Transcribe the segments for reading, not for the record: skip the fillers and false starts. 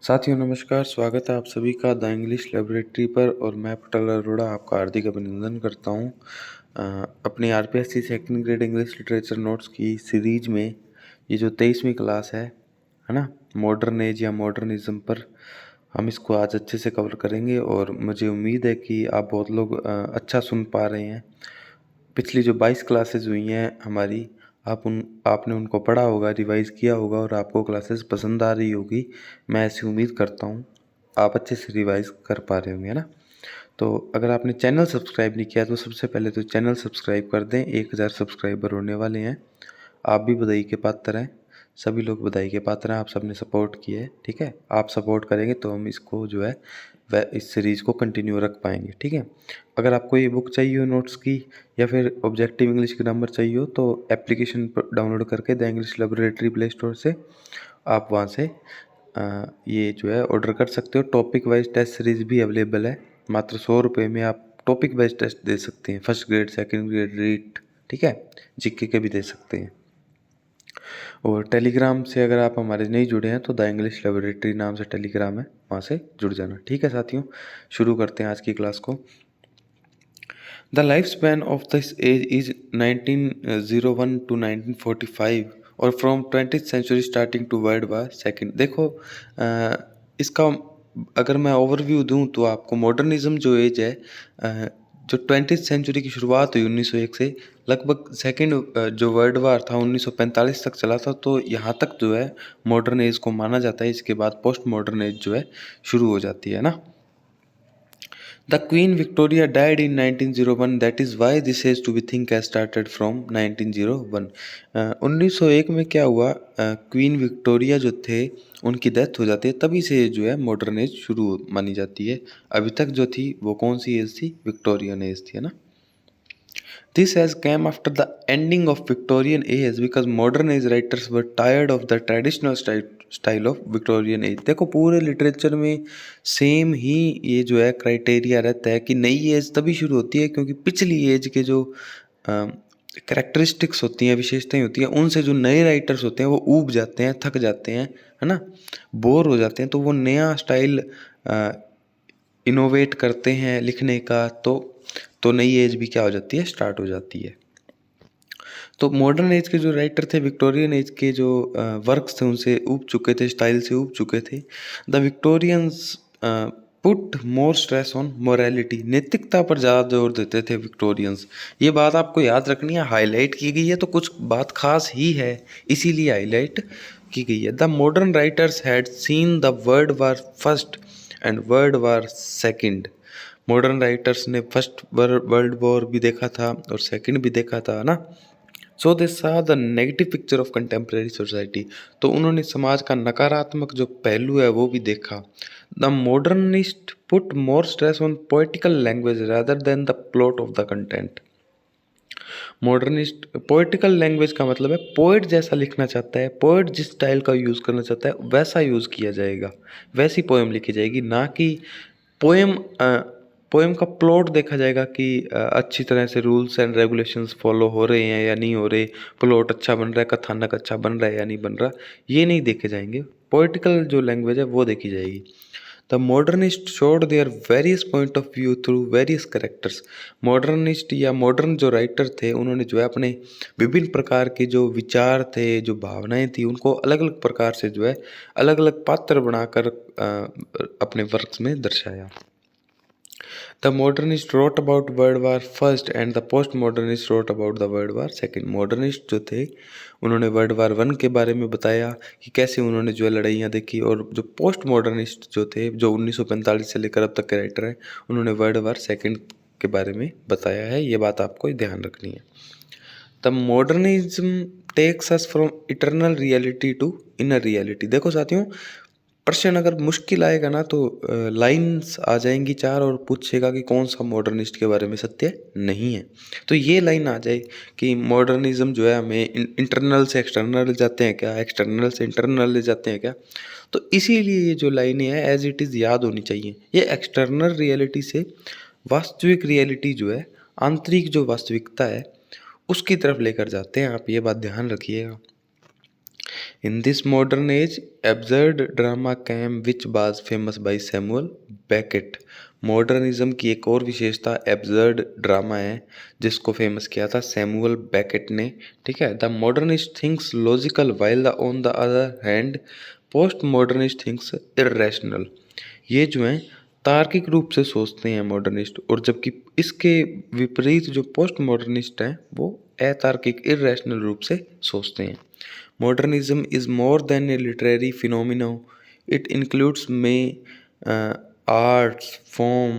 साथियों नमस्कार, स्वागत है आप सभी का द इंग्लिश लैबोरेटरी पर और मैं पटल अरोड़ा आपका हार्दिक अभिनंदन करता हूँ। अपनी RPSC second grade English literature notes की सीरीज में ये जो 23वीं क्लास है ना, मॉडर्न एज या मॉडर्निज्म पर हम इसको आज अच्छे से कवर करेंगे और मुझे उम्मीद है कि आप बहुत लोग अच्छा सुन पा रहे हैं। पिछली जो 22 क्लासेस हुई हैं हमारी, आपने उनको पढ़ा होगा, रिवाइज किया होगा और आपको क्लासेस पसंद आ रही होगी। मैं ऐसी उम्मीद करता हूँ आप अच्छे से रिवाइज कर पा रहे होंगे, है ना। तो अगर आपने चैनल सब्सक्राइब नहीं किया तो सबसे पहले तो चैनल सब्सक्राइब कर दें। 1000 सब्सक्राइबर होने वाले हैं। आप भी बधाई के पात्र हैं, सभी लोग बधाई के पात्र हैं। आप सबने सपोर्ट किया है, ठीक है। आप सपोर्ट करेंगे तो हम इसको जो है वह इस सीरीज़ को कंटिन्यू रख पाएंगे, ठीक है। अगर आपको ये बुक चाहिए हो नोट्स की या फिर ऑब्जेक्टिव इंग्लिश की नंबर चाहिए हो तो एप्लीकेशन डाउनलोड करके the English laboratory play store से आप वहाँ से ये जो है ऑर्डर कर सकते हो। टॉपिक वाइज टेस्ट सीरीज़ भी अवेलेबल है। मात्र 100 रुपये में आप टॉपिक वाइज टेस्ट दे सकते हैं, first grade, second grade, REET, ठीक है, जीके के भी दे सकते हैं। और टेलीग्राम से अगर आप हमारे नहीं जुड़े हैं तो द इंग्लिश लैबोरेटरी नाम से टेलीग्राम है, वहाँ से जुड़ जाना, ठीक है साथियों। शुरू करते हैं आज की क्लास को। The life span of this age is 1901 to 1945 और from 20th century starting to world war second. देखो इसका अगर मैं ओवरव्यू दूं तो आपको मॉडर्निज्म जो एज है, जो 20th सेंचुरी की शुरुआत हुई 1901 से, लगभग सेकेंड जो वर्ल्ड वार था 1945 तक चला था। तो यहाँ तक जो है मॉडर्न एज को माना जाता है। इसके बाद पोस्ट मॉडर्न एज जो है शुरू हो जाती है ना। The Queen Victoria died in 1901. That is why this has to be think has started from 1901. 1901 में क्या हुआ, क्वीन विक्टोरिया जो थे उनकी डेथ हो जाती है, तभी से जो है मॉडर्न एज शुरू मानी जाती है। अभी तक जो थी वो कौन सी एज थी, विक्टोरियन एज थी, है ना। This has came after the ending of Victorian age because modern age writers were tired of the traditional style of Victorian age. देखो पूरे लिटरेचर में सेम ही ये जो है क्राइटेरिया रहता है कि नई एज तभी शुरू होती है क्योंकि पिछली एज के जो कैरेक्टरिस्टिक्स होती हैं, विशेषताएं होती हैं, उनसे जो नए राइटर्स होते हैं वो ऊब जाते हैं, थक जाते हैं, है ना, बोर हो जाते हैं। तो वो नया स्टाइल इनोवेट करते हैं लिखने का, तो नई एज भी क्या हो जाती है, स्टार्ट हो जाती है। तो मॉडर्न एज के जो राइटर थे, विक्टोरियन एज के जो वर्क्स थे उनसे ऊब चुके थे, स्टाइल से ऊब चुके थे। The Victorians put more stress on morality, नैतिकता पर ज़्यादा जोर देते थे विक्टोरियंस। ये बात आपको याद रखनी है, हाईलाइट की गई है तो कुछ बात खास ही है, इसीलिए हाईलाइट की गई है। The modern writers had seen the world war first and world war second. Modern writers ने फर्स्ट वर्ल्ड वॉर भी देखा था और सेकंड भी देखा था ना। सो दे सा the negative picture of contemporary society, तो उन्होंने समाज का नकारात्मक जो पहलू है वो भी देखा। The modernist put more stress on poetical language rather than the plot of the content. Modernist poetical language का मतलब है पोइट जैसा लिखना चाहता है, पोइट जिस स्टाइल का यूज़ करना चाहता है वैसा यूज़ किया जाएगा, वैसी पोएम लिखी जाएगी, ना कि पोएम पोएम का प्लॉट देखा जाएगा कि अच्छी तरह से रूल्स एंड रेगुलेशंस फॉलो हो रहे हैं या नहीं हो रहे, प्लॉट अच्छा बन रहा है, कथानक अच्छा बन रहा है या नहीं बन रहा, ये नहीं देखे जाएंगे। पोइटिकल जो लैंग्वेज है वो देखी जाएगी। The modernist showed their various point of view through various characters. Modernist या मॉडर्न जो राइटर थे उन्होंने जो है अपने विभिन्न प्रकार के जो विचार थे, जो भावनाएं थी, उनको अलग अलग प्रकार से जो है अलग अलग पात्र बनाकर अपने वर्क्स में दर्शाया। The modernist wrote about world war first and the post modernist wrote about the world war second. Modernist जो थे उन्होंने वर्ल्ड वार वन के बारे में बताया कि कैसे उन्होंने जो है लड़ाइयाँ देखी, और जो पोस्ट मॉडर्निस्ट जो थे, जो 1945 से लेकर अब तक के राइटर हैं, उन्होंने वर्ल्ड वार सेकेंड के बारे में बताया है। ये बात आपको ध्यान रखनी है। The modernism takes us from eternal reality to inner reality. देखो साथियों, प्रश्न अगर मुश्किल आएगा ना तो लाइंस आ जाएंगी चार और पूछेगा कि कौन सा मॉडर्निस्ट के बारे में सत्य नहीं है। तो ये लाइन आ जाए कि मॉडर्निज्म जो है हमें इंटरनल से एक्सटर्नल ले जाते हैं क्या, एक्सटर्नल से इंटरनल ले जाते हैं क्या, तो इसीलिए ये जो लाइनें हैं एज इट इज़ याद होनी चाहिए। ये एक्सटर्नल रियलिटी से वास्तविक रियलिटी जो है, आंतरिक जो वास्तविकता है, उसकी तरफ लेकर जाते हैं। आप ये बात ध्यान रखिएगा। In this modern age, absurd drama came which was famous by Samuel Beckett. Modernism की एक और विशेषता एब्सर्ड ड्रामा है जिसको फेमस किया था सैमुअल बेकेट ने। ठीक है, the modernist thinks logical while the on the other hand post modernist thinks irrational. ये जो हैं तार्किक रूप से सोचते हैं मॉडर्निस्ट, और जबकि इसके विपरीत जो पोस्ट मॉडर्निस्ट हैं वो अतार्किक इर्रेशनल रूप से सोचते हैं। Modernism is more than a literary phenomenon. It includes arts form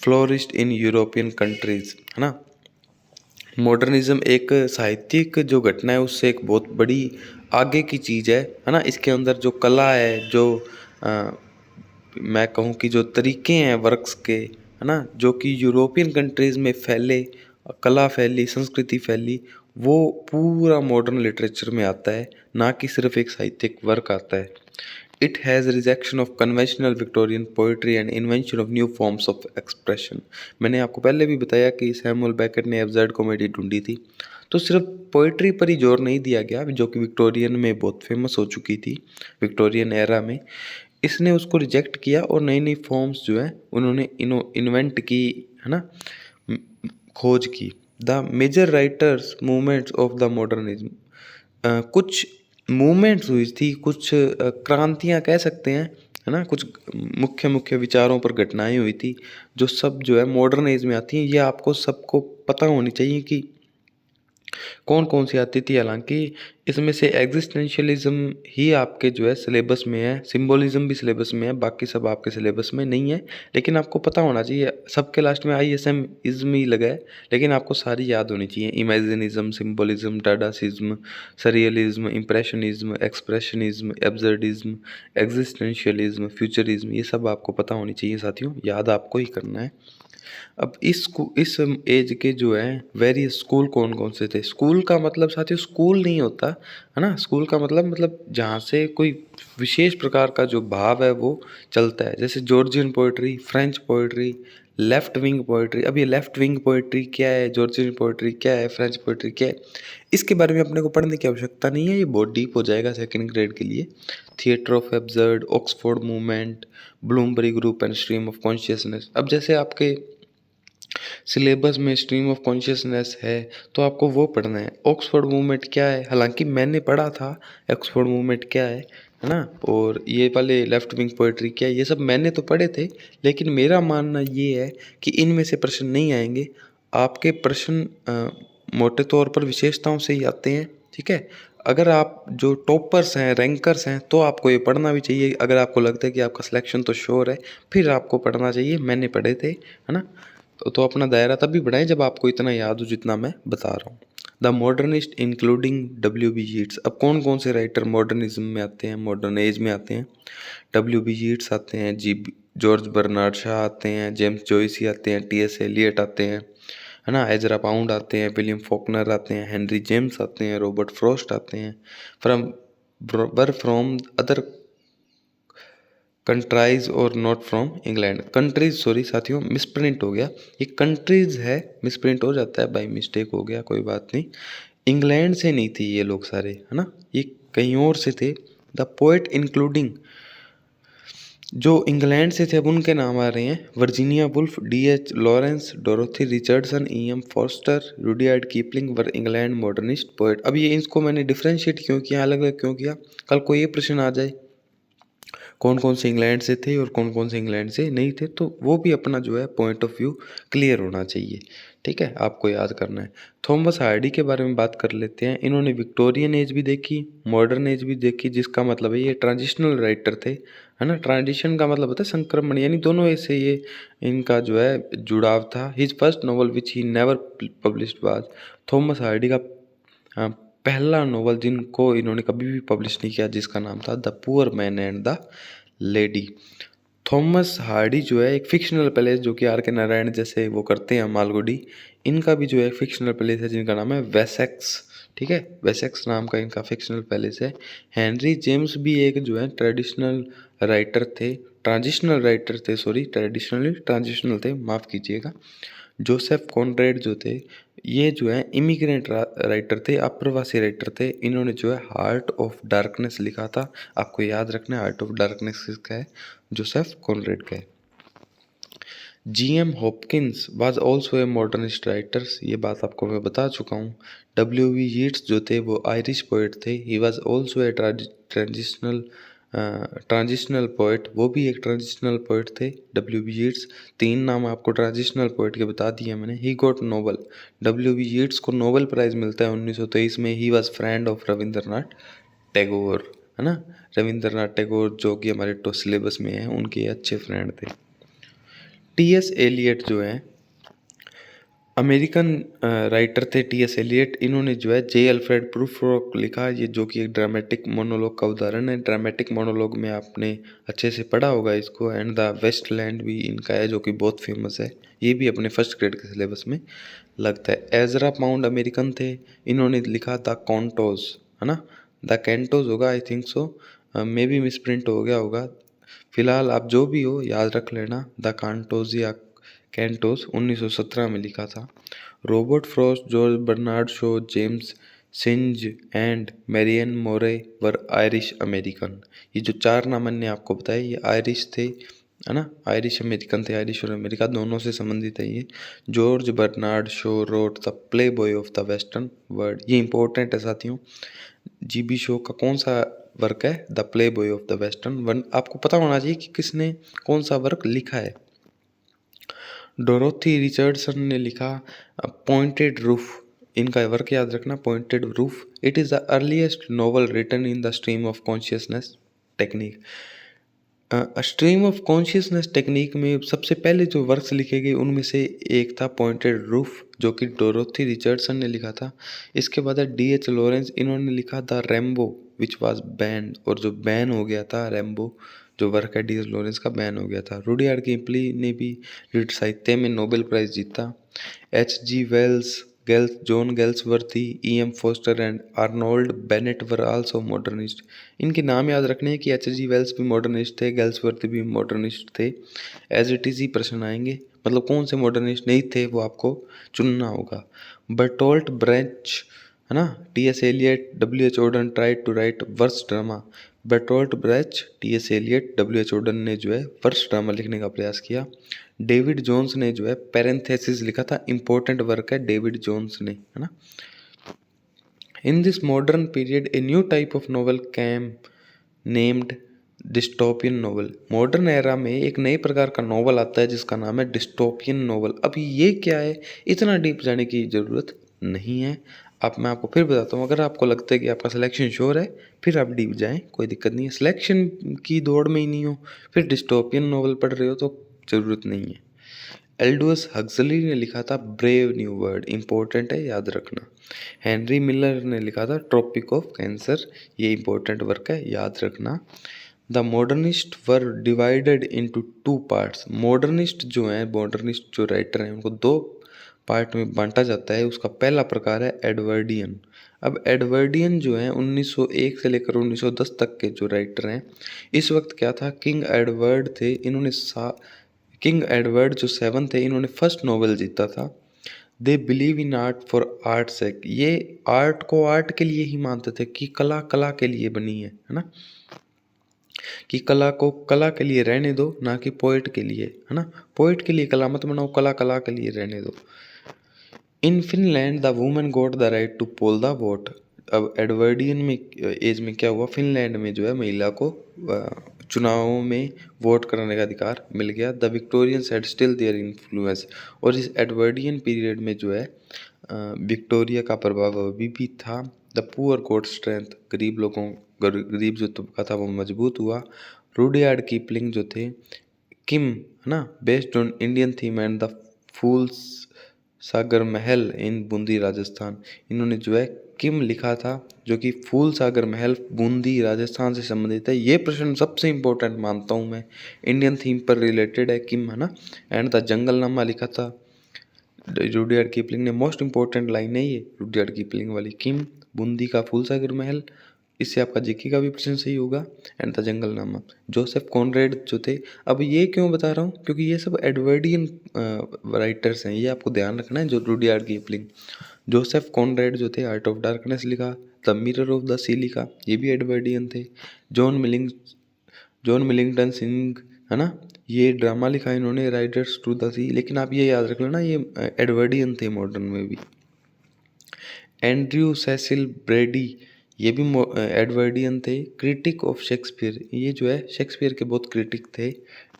flourished in European countries, है ना। मॉडर्निज्म एक साहित्यिक जो घटना है उससे एक बहुत बड़ी आगे की चीज़ है ना। इसके अंदर जो कला है, जो मैं कहूँ कि जो तरीके हैं वर्क्स के, है ना, जो कि यूरोपियन कंट्रीज़ में फैले, कला फैली, संस्कृति फैली, वो पूरा मॉडर्न लिटरेचर में आता है, ना कि सिर्फ एक साहित्यिक वर्क आता है। It has rejection of conventional Victorian poetry and invention of new forms of expression. मैंने आपको पहले भी बताया कि सैमुअल बेकेट ने एब्सर्ड कॉमेडी ढूंढी थी, तो सिर्फ पोइट्री पर ही जोर नहीं दिया गया जो कि विक्टोरियन में बहुत फेमस हो चुकी थी, विक्टोरियन एरा में। इसने उसको रिजेक्ट किया और नई नई फॉर्म्स जो है उन्होंने इन्वेंट की, है ना, खोज की। The major writers movements of the modernism, कुछ मूवमेंट्स हुई थी, कुछ क्रांतियाँ कह सकते हैं, है ना, कुछ मुख्य मुख्य विचारों पर घटनाएं हुई थी जो सब जो है मॉडर्न एज में आती हैं। ये आपको सबको पता होनी चाहिए कि कौन कौन सी आती थी। हालांकि इसमें से एग्जिस्टेंशियलिज्म ही आपके जो है सिलेबस में है, सिंबोलिज्म भी सिलेबस में है, बाकी सब आपके सिलेबस में नहीं है, लेकिन आपको पता होना चाहिए। सबके लास्ट में ISM इज्म ही लगा है, लेकिन आपको सारी याद होनी चाहिए। Imagism, symbolism, dadaism, surrealism, impressionism, expressionism, absurdism, existentialism, futurism, ये सब आपको पता होनी चाहिए साथियों, याद आपको ही करना है। अब इस एज के जो है वेरियस स्कूल कौन कौन से थे। स्कूल का मतलब साथियों स्कूल नहीं होता, है ना। स्कूल का मतलब जहाँ से कोई विशेष प्रकार का जो भाव है वो चलता है, जैसे Georgian poetry, French poetry, left wing poetry. अब ये लेफ्ट विंग पोइट्री क्या है, जॉर्जियन पोइट्री क्या है, फ्रेंच पोइट्री क्या है, इसके बारे में अपने को पढ़ने की आवश्यकता नहीं है, ये बहुत डीप हो जाएगा सेकेंड ग्रेड के लिए। Theatre of absurd, Oxford movement, Bloomsbury group and stream of consciousness. अब जैसे आपके सिलेबस में स्ट्रीम ऑफ कॉन्शियसनेस है तो आपको वो पढ़ना है। ऑक्सफोर्ड मूवमेंट क्या है, हालांकि मैंने पढ़ा था ऑक्सफोर्ड मूवमेंट क्या है ना, और ये वाले लेफ्ट विंग पोइट्री क्या है, ये सब मैंने तो पढ़े थे, लेकिन मेरा मानना ये है कि इनमें से प्रश्न नहीं आएंगे। आपके प्रश्न मोटे तौर पर विशेषताओं से ही आते हैं। ठीक है, अगर आप जो टॉपर्स हैं, रैंकर्स हैं, तो आपको ये पढ़ना भी चाहिए। अगर आपको लगता है कि आपका सिलेक्शन तो श्योर है, फिर आपको पढ़ना चाहिए। मैंने पढ़े थे, है ना। तो अपना दायरा तभी बढ़ाएं जब आपको इतना याद हो जितना मैं बता रहा हूँ। The modernist including WB Yeats. अब कौन कौन से राइटर मॉडर्निज्म में आते हैं, मॉडर्न एज में आते हैं। WB यीट्स आते हैं, जॉर्ज बर्नार्ड शाह आते हैं, जेम्स जॉयसी आते हैं, TS एलियट आते हैं, है ना, एजरा पाउंड आते हैं, विलियम फॉकनर आते हैं, हेनरी जेम्स आते हैं, रॉबर्ट फ्रॉस्ट आते हैं। फ्रॉम अदर कंट्राइज और not from England. Countries, sorry साथियों मिसप्रिंट हो गया, ये कंट्रीज है, मिसप्रिंट हो जाता है, बाई मिस्टेक हो गया, कोई बात नहीं। इंग्लैंड से नहीं थी ये लोग सारे, है ना, ये कहीं और से थे। द पोएट इंक्लूडिंग, जो इंग्लैंड से थे अब उनके नाम आ रहे हैं। Virginia Woolf, DH Lawrence, Dorothy Richardson, EM Forster, Rudyard Kipling were England modernist poet. अब ये इसको मैंने डिफ्रेंशिएट क्यों किया, अलग अलग क्यों किया, कल को ये प्रश्न आ जाए कौन कौन से इंग्लैंड से थे और कौन कौन से इंग्लैंड से नहीं थे, तो वो भी अपना जो है पॉइंट ऑफ व्यू क्लियर होना चाहिए। ठीक है, आपको याद करना है। थॉमस हार्डी के बारे में बात कर लेते हैं। इन्होंने विक्टोरियन एज भी देखी, मॉडर्न एज भी देखी, जिसका मतलब है ये ट्रांजिशनल राइटर थे, है ना। ट्रांजिशन का मतलब होता है संक्रमण, यानी दोनों ऐसे ये इनका जो है जुड़ाव था। His first novel which he never published was, Thomas Hardy का पहला नोवेल जिनको इन्होंने कभी भी पब्लिश नहीं किया, जिसका नाम था the poor man and the lady. Thomas Hardy जो है एक फिक्शनल पैलेस, जो कि RK नारायण जैसे वो करते हैं मालगुडी, इनका भी जो है फिक्शनल पैलेस है जिनका नाम है वेसेक्स। ठीक है, वेसेक्स नाम का इनका फिक्शनल पैलेस है। हेनरी जेम्स भी एक जो है ट्रेडिशनल राइटर थे, ट्रांजिशनल राइटर थे, सॉरी ट्रेडिशनली ट्रांजिशनल थे, माफ़ कीजिएगा। जोसेफ कॉनरेड जो थे ये जो है इमिग्रेंट राइटर थे, अप्रवासी राइटर थे। इन्होंने जो है हार्ट ऑफ डार्कनेस लिखा था। आपको याद रखना है हार्ट ऑफ डार्कनेस किसका है, जोसेफ कॉनरेड का है। G.M. Hopkins was also a modernist writers, ये बात आपको मैं बता चुका हूँ। W.B. यीट्स जो थे वो आयरिश पोइट थे। He was also a transitional poet, वो भी एक ट्रांजिशनल पोइट थे W.B. यीट्स। 3 नाम आपको ट्रांजिशनल पोइट के बता दिए मैंने। He got Nobel, W.B. Yeats को नोबेल प्राइज मिलता है 1923 में। He was friend of Rabindranath Tagore, है ना। रविंद्रनाथ टैगोर जो कि हमारे तो सिलेबस में है, उनके अच्छे फ्रेंड थे। T.S. एलियट जो है अमेरिकन राइटर थे। T.S. एलियट, इन्होंने जो है जे अल्फ्रेड प्रूफरोक लिखा, ये जो कि एक ड्रामेटिक मोनोलॉग का उदाहरण है। ड्रामेटिक मोनोलॉग में आपने अच्छे से पढ़ा होगा इसको। एंड द वेस्टलैंड भी इनका है, जो कि बहुत फेमस है। ये भी अपने फर्स्ट ग्रेड के सिलेबस में लगता है। एजरा पाउंड अमेरिकन थे, इन्होंने लिखा द कॉन्टोज, है ना। द कैंटोज होगा, I think so, may be misprint हो गया होगा। फिलहाल आप जो भी हो याद रख लेना, द कांटोज या कैंटोस 1917 में लिखा था। Robert Frost, George Bernard Shaw, James Synge and Marianne Moore were Irish American. ये जो 4 नाम मैंने आपको बताए ये आयरिश थे, है ना, आयरिश अमेरिकन थे। आयरिश और अमेरिका दोनों से संबंधित है ये। George Bernard Shaw wrote the playboy of the western world, ये इंपॉर्टेंट है साथियों। जीबी शो का कौन सा वर्क है, the playboy of the western world. आपको पता होना चाहिए कि किसने कौन सा वर्क लिखा है। डोरोथी रिचर्डसन ने लिखा पॉइंटेड रूफ, इनका वर्क याद रखना, pointed roof. It is the earliest novel written in the stream of consciousness technique. Stream of consciousness technique में सबसे पहले जो वर्क्स लिखे गए उनमें से एक था पॉइंटेड रूफ, जो कि डोरोथी रिचर्डसन ने लिखा था। इसके बाद है D.H. लॉरेंस, इन्होंने लिखा the Rambo which was band, और जो बैन हो गया था रैम्बो जो वर्क है D.H. लॉरेंस का, बैन हो गया था। रुडयार्ड किपलिंग ने भी लीड साहित्य में नोबेल प्राइज जीता। H.G. Wells, John Galsworthy, E.M. Forster and Arnold Bennett were also modernist. इनके नाम याद रखने हैं कि H.G. वेल्स भी मॉडर्निस्ट थे, गेल्सवर्थी भी मॉडर्निस्ट थे। एज इट इज ही प्रश्न आएंगे, मतलब कौन से मॉडर्निस्ट नहीं थे वो आपको चुनना होगा। बर्टोल्ट ब्रेच, है ना। T.S. Eliot, W.H. Auden tried to write verse drama. Bertolt Brecht, T.S. Eliot, W.H. Auden ने जो है वर्स ड्रामा लिखने का प्रयास किया। डेविड जोन्स ने जो है पैरेंथेसिस लिखा था, इंपॉर्टेंट वर्क है डेविड जोन्स ने, है ना। In this modern period a new type of novel came named dystopian novel. Modern era में एक नए प्रकार का नॉवल आता है जिसका नाम है डिस्टोपियन नॉवल। अभी ये क्या है, इतना डीप जाने की ज़रूरत नहीं है। अब मैं आपको फिर बताता हूँ, अगर आपको लगता है कि आपका सिलेक्शन श्योर है फिर आप डीप जाएं, कोई दिक्कत नहीं है। सिलेक्शन की दौड़ में ही नहीं हो फिर डिस्टोपियन नॉवल पढ़ रहे हो तो ज़रूरत नहीं है। एल्डोस हक्सली ने लिखा था ब्रेव न्यू वर्ल्ड, इंपॉर्टेंट है याद रखना। हेनरी मिलर ने लिखा था ट्रॉपिक ऑफ कैंसर, ये इंपॉर्टेंट वर्क है याद रखना। The modernist were divided into 2 parts. Modernist जो राइटर हैं उनको 2 पार्ट में बांटा जाता है। उसका पहला प्रकार है एडवर्डियन। अब एडवर्डियन जो है 1901 से लेकर 1910 तक के जो राइटर हैं, इस वक्त क्या था, किंग एडवर्ड थे, इन्होंने किंग एडवर्ड जो 7 थे, इन्होंने फर्स्ट नोबेल जीता था। They believe in art for art sake, ये आर्ट को आर्ट के लिए ही मानते थे कि कला कला के लिए बनी है ना, कि कला को कला के लिए रहने दो, ना कि पोइट के लिए, है ना। पोइट के लिए कला मत बनाओ, कला कला के लिए रहने दो। In Finland the women got the right to poll the vote. अब एडवर्डियन में एज में क्या हुआ, फिनलैंड में जो है महिला को चुनावों में वोट करने का अधिकार मिल गया। The Victorians had still their influence, और इस एडवर्डियन पीरियड में जो है विक्टोरिया का प्रभाव अभी भी था। द पुअर गॉट स्ट्रेंथ, गरीब जो तबका था वो मजबूत हुआ। रुडयार्ड कीपलिंग जो थे, किम, है ना, based on Indian theme and the fools Sagar Mahal in Bundi Rajasthan, इन्होंने जो है किम लिखा था जो कि फूल सागर महल बूंदी राजस्थान से संबंधित है। ये प्रश्न सबसे इम्पोर्टेंट मानता हूँ मैं, इंडियन थीम पर रिलेटेड है किम, है ना। एंड द जंगलनामा लिखा था रुडयार्ड कीपलिंग ने। मोस्ट इंपॉर्टेंट लाइन है ये रुडयार्ड कीपलिंग वाली, किम, बूंदी का फूल सागर महल, इससे आपका जीके का भी प्रश्न सही होगा। एंड द जंगलनामा, जोसेफ कॉनरेड जो थे। अब ये क्यों बता रहा हूँ, क्योंकि ये सब एडवर्डियन राइटर्स हैं, ये आपको ध्यान रखना है। जो रुडयार्ड किपलिंग, जोसेफ कॉनरेड जो थे आर्ट ऑफ डार्कनेस लिखा, द मिरर ऑफ द सी लिखा, ये भी एडवर्डियन थे। जॉन मिलिंगटन सिंह, है ना, ये ड्रामा लिखा इन्होंने, राइडर्स टू द सी। लेकिन आप ये याद रख लेना, ये एडवर्डियन थे मॉडर्न में भी। एंड्रयू सेसिल ब्रेडी, ये भी एडवर्डियन थे। क्रिटिक ऑफ शेक्सपियर, ये जो है शेक्सपियर के बहुत क्रिटिक थे।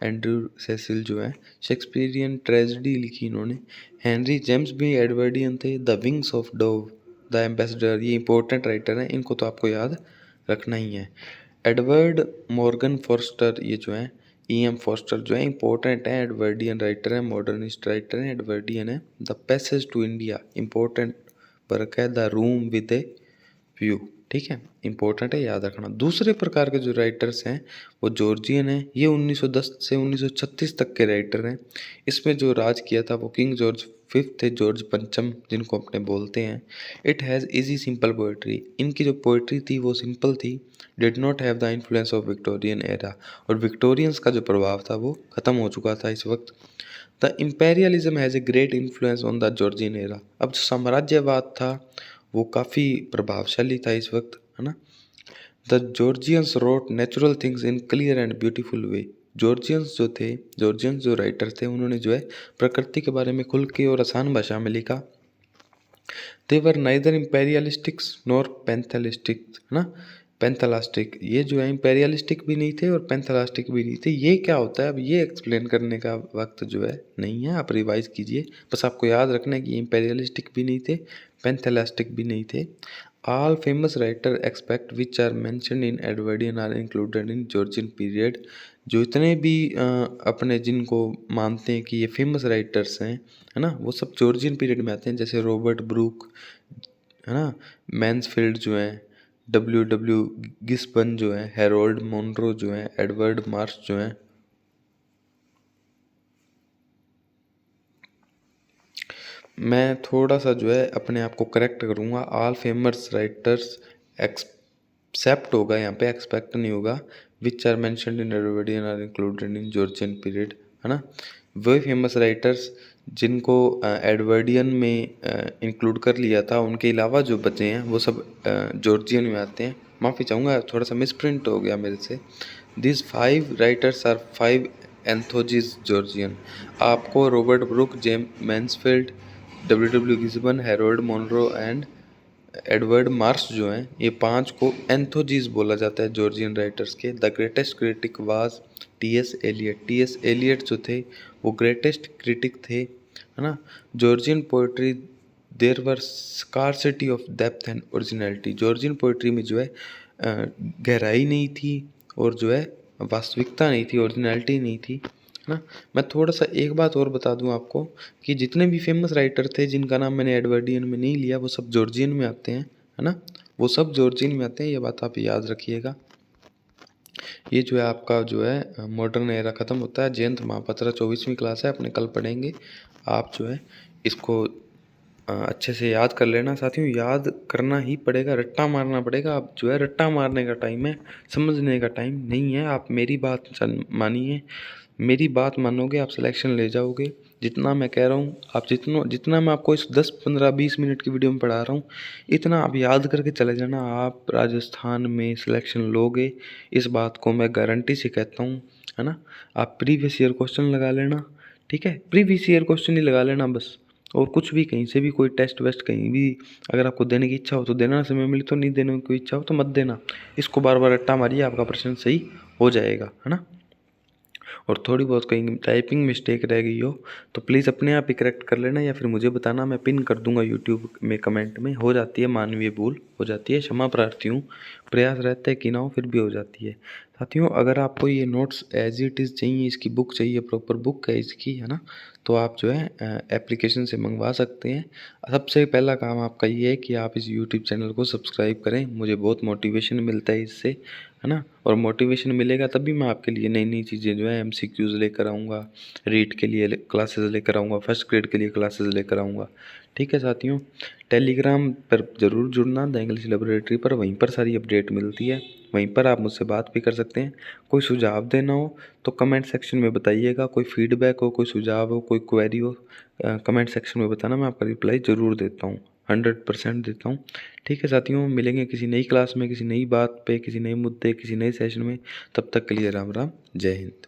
एंड्रयू सेसिल जो है शेक्सपियरियन ट्रेजेडी लिखी इन्होंने। हेनरी जेम्स भी एडवर्डियन थे। The wings of dove, the ambassador, ये इंपॉर्टेंट राइटर हैं, इनको तो आपको याद रखना ही है। एडवर्ड मॉर्गन फॉस्टर, ये जो है E.M. फॉस्टर जो है इंपॉर्टेंट है, एडवर्डियन राइटर है, मॉडर्निस्ट राइटर है, एडवर्डियन है। The passage to India, important work है। The room with a view, ठीक है, इंपॉर्टेंट है, याद रखना। दूसरे प्रकार के जो राइटर्स हैं वो जॉर्जियन हैं। ये 1910 से 1936 तक के राइटर हैं। इसमें जो राज किया था वो किंग जॉर्ज फिफ्थ थे, जॉर्ज पंचम जिनको अपने बोलते हैं। It has easy simple poetry, इनकी जो पोइट्री थी वो सिंपल थी। Did not have the influence of Victorian era, और विक्टोरियंस का जो प्रभाव था वो ख़त्म हो चुका था इस वक्त। The imperialism has a great influence on the Georgian era, अब जो साम्राज्यवाद था वो काफ़ी प्रभावशाली था इस वक्त, है ना। The Georgians wrote natural things in clear and beautiful way, Georgians जो राइटर थे उन्होंने जो है प्रकृति के बारे में खुल के और आसान भाषा में लिखा। दे वर नाइदर इम्पेरियलिस्टिक्स नॉर पैंथेलिस्टिक, है ना, पैंथेलास्टिक, ये जो है इम्पेरियलिस्टिक भी नहीं थे और पैंथेलास्टिक भी नहीं थे। ये क्या होता है, अब ये एक्सप्लेन करने का वक्त जो है नहीं है, आप रिवाइज कीजिए। बस आपको याद रखना है कि इम्पेरियलिस्टिक भी नहीं थे, पैंथेलास्टिक भी नहीं थे। All famous writer expect which are mentioned in Edwardian are included in Georgian period, जो इतने भी अपने जिनको मानते हैं कि ये फेमस राइटर्स हैं, है ना, वो सब जॉर्जियन पीरियड में आते हैं। जैसे रॉबर्ट ब्रूक, है ना, मैन्सफील्ड जो है, डब्ल्यू गिस्बन जो है, हैरोल्ड मोनरो जो है, एडवर्ड मार्श जो है। मैं थोड़ा सा जो है अपने आप को करेक्ट करूँगा, ऑल फेमस राइटर्स एक्सेप्ट होगा यहाँ पे, एक्सपेक्ट नहीं होगा। Which are mentioned in Edwardian are included in Georgian period, है ना, वही फेमस राइटर्स जिनको एडवर्डियन में इंक्लूड कर लिया था, उनके अलावा जो बचे हैं वो सब जॉर्जियन में आते हैं। माफ़ी चाहूँगा, थोड़ा सा मिसप्रिंट हो गया मेरे से। This 5 writers are 5 anthologies Georgian. आपको Robert Brooke, James Mansfield, W Gibson, Harold Monro and Edward Marsh जो हैं, ये 5 को एंथोजीज बोला जाता है जॉर्जियन राइटर्स के। The greatest critic was T S. Eliot, T S. Eliot जो थे वो ग्रेटेस्ट क्रिटिक थे, है ना। Georgian poetry there were scarcity of depth and originality, Georgian poetry में जो है गहराई नहीं थी और जो है वास्तविकता नहीं थी, ओरिजिनलिटी नहीं थी, है ना। मैं थोड़ा सा एक बात और बता दूं आपको कि जितने भी फेमस राइटर थे जिनका नाम मैंने एडवर्डियन में नहीं लिया वो सब जॉर्जियन में आते हैं, है ना, वो सब जॉर्जियन में आते हैं, ये बात आप याद रखिएगा। ये जो है आपका जो है मॉडर्न एरा ख़त्म होता है। जयंत महापात्रा 24वीं क्लास है, अपने कल पढ़ेंगे। आप जो है इसको अच्छे से याद कर लेना साथियों, याद करना ही पड़ेगा, रट्टा मारना पड़ेगा। आप जो है रट्टा मारने का टाइम है, समझने का टाइम नहीं है। आप मेरी बात मानिए, मेरी बात मानोगे आप सिलेक्शन ले जाओगे। जितना मैं कह रहा हूँ आप जितना मैं आपको इस 10 15 20 मिनट की वीडियो में पढ़ा रहा हूँ, इतना आप याद करके चले जाना, आप राजस्थान में सिलेक्शन लोगे, इस बात को मैं गारंटी से कहता हूँ, है ना। आप प्रीवियस ईयर क्वेश्चन लगा लेना, ठीक है, प्रीवियस ईयर क्वेश्चन ही लगा लेना बस, और कुछ भी कहीं से भी कोई टेस्ट वेस्ट कहीं भी अगर आपको देने की इच्छा हो तो देना, समय मिले तो, नहीं देने की कोई इच्छा हो तो मत देना। इसको बार बार रट्टा मारिए, आपका प्रश्न सही हो जाएगा, है ना। और थोड़ी बहुत कहीं टाइपिंग मिस्टेक रह गई हो तो प्लीज़ अपने आप ही करेक्ट कर लेना, या फिर मुझे बताना, मैं पिन कर दूंगा यूट्यूब में कमेंट में। हो जाती है मानवीय भूल, हो जाती है, क्षमा प्रार्थी हूँ, प्रयास रहता है कि ना हो फिर भी हो जाती है। साथियों अगर आपको ये नोट्स एज इट इज़ चाहिए, इसकी बुक चाहिए, प्रॉपर बुक है इसकी, है ना, तो आप जो है एप्लीकेशन से मंगवा सकते हैं। सबसे पहला काम आपका ये है कि आप इस यूट्यूब चैनल को सब्सक्राइब करें, मुझे बहुत मोटिवेशन मिलता है इससे, है ना, और मोटिवेशन मिलेगा तभी मैं आपके लिए नई नई चीज़ें जो है MCQs लेकर आऊँगा, रीट के लिए क्लासेस लेकर आऊँगा, फर्स्ट ग्रेड के लिए क्लासेस लेकर आऊँगा, ठीक है साथियों, टेलीग्राम पर ज़रूर जुड़ना द इंग्लिश लैबोरेटरी पर, वहीं पर सारी अपडेट मिलती है। वहीं पर आप मुझसे बात भी कर सकते हैं। कोई सुझाव देना हो तो कमेंट सेक्शन में बताइएगा, कोई फीडबैक हो, कोई सुझाव हो, कोई क्वेरी हो, कमेंट सेक्शन में बताना, मैं आपका रिप्लाई ज़रूर देता हूँ, 100% देता हूँ। ठीक है साथियों, मिलेंगे किसी नई क्लास में, किसी नई बात पे, किसी नए मुद्दे, किसी नए सेशन में। तब तक के लिए राम राम, जय हिंद।